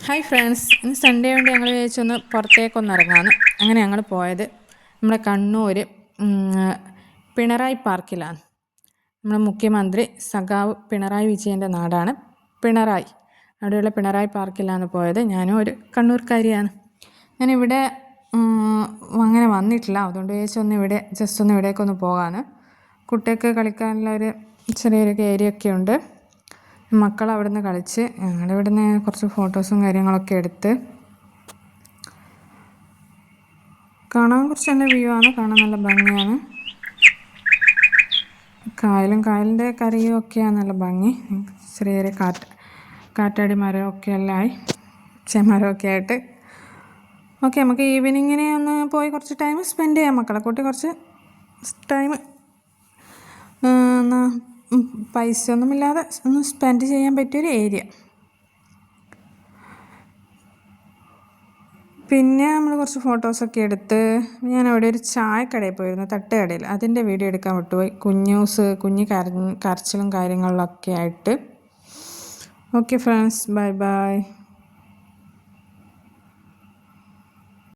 Hi friends, ഇന്ന് Sunday കൊണ്ട് ഞങ്ങൾ വിചാരിച്ചൊന്ന് പുറത്തേക്കൊന്ന് ഇറങ്ങാമെന്ന്. അങ്ങനെ ഞങ്ങൾ പോയത് നമ്മുടെ കണ്ണൂർ പിണറായി പാർക്കിലാണ്. നമ്മുടെ മുഖ്യമന്ത്രി സഖാവ് പിണറായി വിജയൻ്റെ നാടാണ് പിണറായി. അവിടെയുള്ള പിണറായി പാർക്കിലാണ് പോയത്. ഞാനും ഒരു കണ്ണൂർക്കാരിയാണ്. ഞാനിവിടെ അങ്ങനെ വന്നിട്ടില്ല, അതുകൊണ്ട് വിചാരിച്ചൊന്ന് ഇവിടെ ജസ്റ്റ് ഒന്ന് ഇവിടേക്കൊന്ന് പോകാമെന്ന്. കുട്ടികൾക്ക് കളിക്കാനുള്ള ഒരു ചെറിയൊരു ഏരിയ ഒക്കെ ഉണ്ട്. മക്കൾ അവിടെ നിന്ന് കളിച്ച് ഞങ്ങളുടെ ഇവിടെ നിന്ന് കുറച്ച് ഫോട്ടോസും കാര്യങ്ങളൊക്കെ എടുത്ത് കാണാൻ കുറച്ച് നല്ല വ്യൂ ആണ്, കാണാൻ നല്ല ഭംഗിയാണ്. കായലിൻ്റെ കരയും ഒക്കെയാണ് നല്ല ഭംഗി. ചെറിയ ചെറിയ കാറ്റാടി മരമൊക്കെ എല്ലാമായി ചെമരമൊക്കെ ആയിട്ട് ഓക്കെ. നമുക്ക് ഈവനിങ്ങിനെ ഒന്ന് പോയി കുറച്ച് ടൈം സ്പെൻഡ് ചെയ്യാം. മക്കളെ കൂട്ടി കുറച്ച് ടൈം പൈസ ഒന്നുമില്ലാതെ ഒന്ന് സ്പെൻഡ് ചെയ്യാൻ പറ്റിയൊരു ഏരിയ. പിന്നെ നമ്മൾ കുറച്ച് ഫോട്ടോസൊക്കെ എടുത്ത് ഞാൻ അവിടെ ഒരു ചായക്കടയിൽ പോയിരുന്നു, തട്ടുകടയിൽ. അതിൻ്റെ വീഡിയോ എടുക്കാൻ വിട്ടുപോയി. കുഞ്ഞ് കരച്ചിലും കാര്യങ്ങളിലൊക്കെ ആയിട്ട്. Okay friends, bye bye.